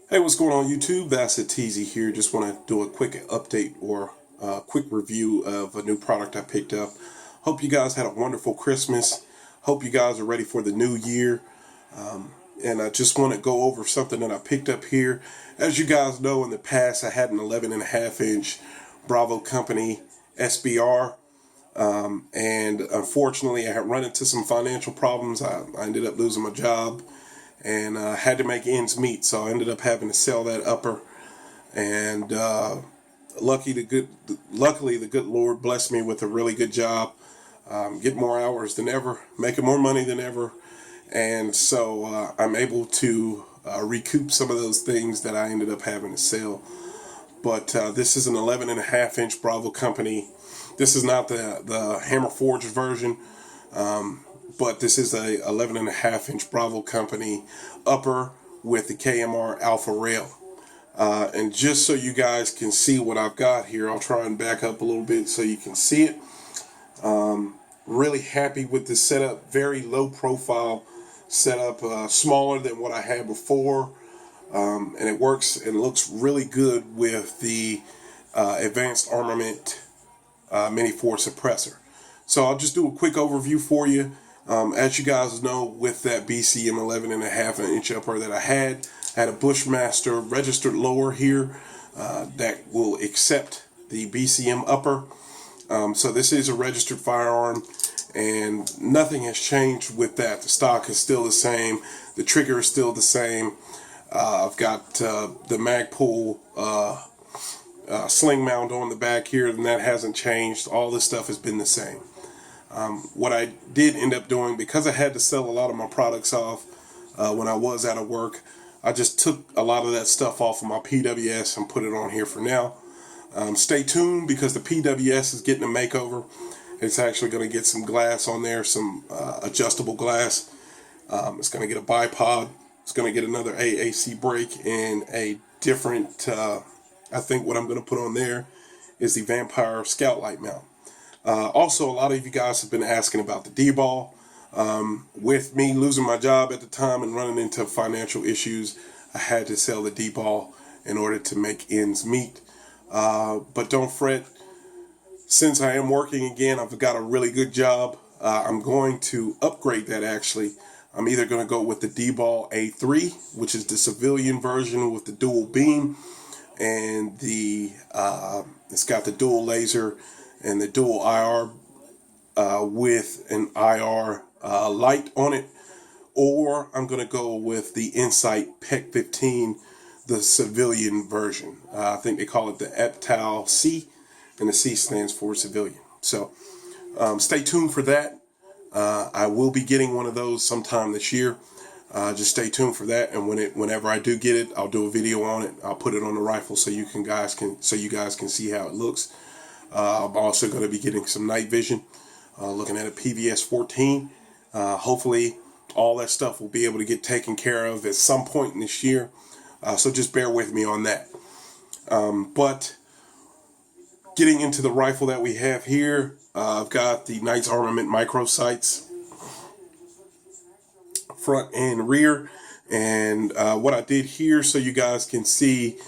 Hey, what's going on YouTube? That's a Teasy here. Just want to do a quick update or a quick review of a new product I picked up. Hope you guys had a wonderful Christmas. Hope you guys are ready for the new year. And I just want to go over something that I picked up here. As you guys know, in the past I had an 11.5-inch Bravo Company SBR. And unfortunately I had run into some financial problems. I ended up losing my job and had to make ends meet, so I ended up having to sell that upper. And luckily, the good Lord blessed me with a really good job, get more hours than ever, making more money than ever, and so I'm able to recoup some of those things that I ended up having to sell. But this is an 11.5-inch Bravo Company. This is not the Hammer Forged version. But this is a 11.5-inch Bravo Company upper with the KMR Alpha rail. And just so you guys can see what I've got here, I'll try and back up a little bit so you can see it. Really happy with this setup. Very low profile setup, smaller than what I had before. And it works and looks really good with the Advanced Armament Mini 4 suppressor. So I'll just do a quick overview for you. As you guys know, with that BCM 11.5-inch upper that I had a Bushmaster registered lower here that will accept the BCM upper. So this is a registered firearm, and nothing has changed with that. The stock is still the same. The trigger is still the same. I've got the Magpul sling mount on the back here, and that hasn't changed. All this stuff has been the same. What I did end up doing, because I had to sell a lot of my products off when I was out of work, I just took a lot of that stuff off of my PWS and put it on here for now. Stay tuned, because the PWS is getting a makeover. It's actually going to get some glass on there, some adjustable glass. It's going to get a bipod. It's going to get another AAC brake and a different, I think what I'm going to put on there is the Vampire Scout Light mount. Also, a lot of you guys have been asking about the D-ball. With me losing my job at the time and running into financial issues, I had to sell the D-ball in order to make ends meet. But don't fret. Since I am working again, I've got a really good job. I'm going to upgrade that, actually. I'm either going to go with the D-ball A3, which is the civilian version with the dual beam, and it's got the dual laser and the dual IR with an IR light on it, or I'm going to go with the Insight PEC 15, the civilian version. I think they call it the EPTAL C, and the C stands for civilian. So stay tuned for that. I will be getting one of those sometime this year. Just stay tuned for that, and whenever I do get it, I'll do a video on it. I'll put it on the rifle so you guys can see how it looks. I'm also going to be getting some night vision, looking at a PVS 14. Hopefully all that stuff will be able to get taken care of at some point in this year. So just bear with me on that. But getting into the rifle that we have here, I've got the Knight's Armament micro sights, front and rear. And what I did here, so you guys can see,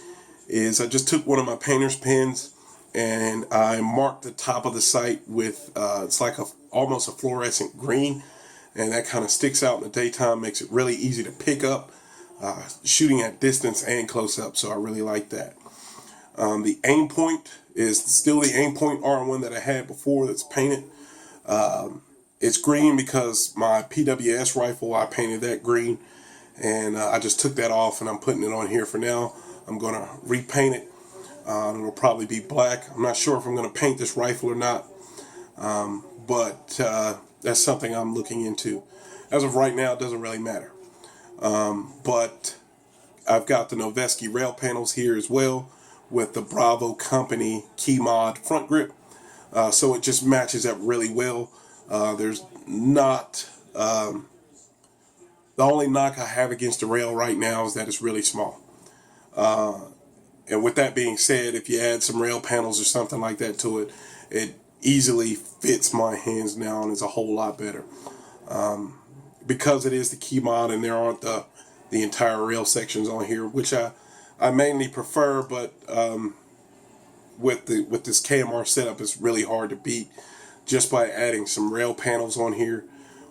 is I just took one of my painter's pens and I marked the top of the sight with, it's like almost a fluorescent green, and that kind of sticks out in the daytime, makes it really easy to pick up, shooting at distance and close up, so I really like that. The aim point is still the aim point R1 that I had before that's painted. It's green because my PWS rifle, I painted that green, and I just took that off and I'm putting it on here for now. I'm going to repaint it. It'll probably be black. I'm not sure if I'm going to paint this rifle or not, but that's something I'm looking into. As of right now, it doesn't really matter. But I've got the Noveske rail panels here as well with the Bravo Company key mod front grip, so it just matches up really well. There's not the only knock I have against the rail right now is that it's really small. And with that being said, if you add some rail panels or something like that to it, it easily fits my hands now and is a whole lot better. Because it is the key mod and there aren't the entire rail sections on here, which I I mainly prefer, but with this KMR setup, it's really hard to beat. Just by adding some rail panels on here,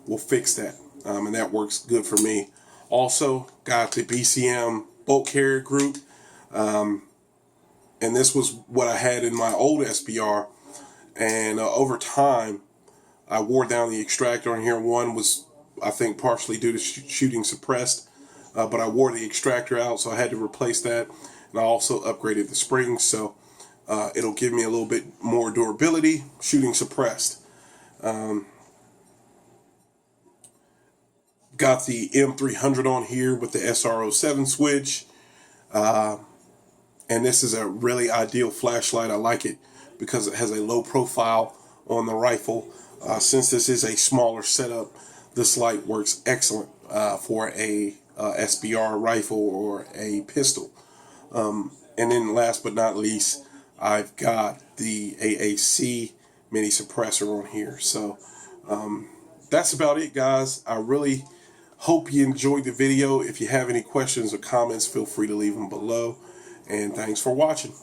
we'll fix that, and that works good for me. Also, got the BCM bolt carrier group, and this was what I had in my old SBR, and over time, I wore down the extractor on here. One was, I think, partially due to shooting suppressed, but I wore the extractor out, so I had to replace that. And I also upgraded the springs, so it'll give me a little bit more durability, shooting suppressed. Got the M300 on here with the SR07 switch. And this is a really ideal flashlight. I like it because it has a low profile on the rifle. Since this is a smaller setup, this light works excellent for a SBR rifle or a pistol. And then last but not least, I've got the AAC mini suppressor on here. So that's about it, guys. I really hope you enjoyed the video. If you have any questions or comments, feel free to leave them below. And thanks for watching.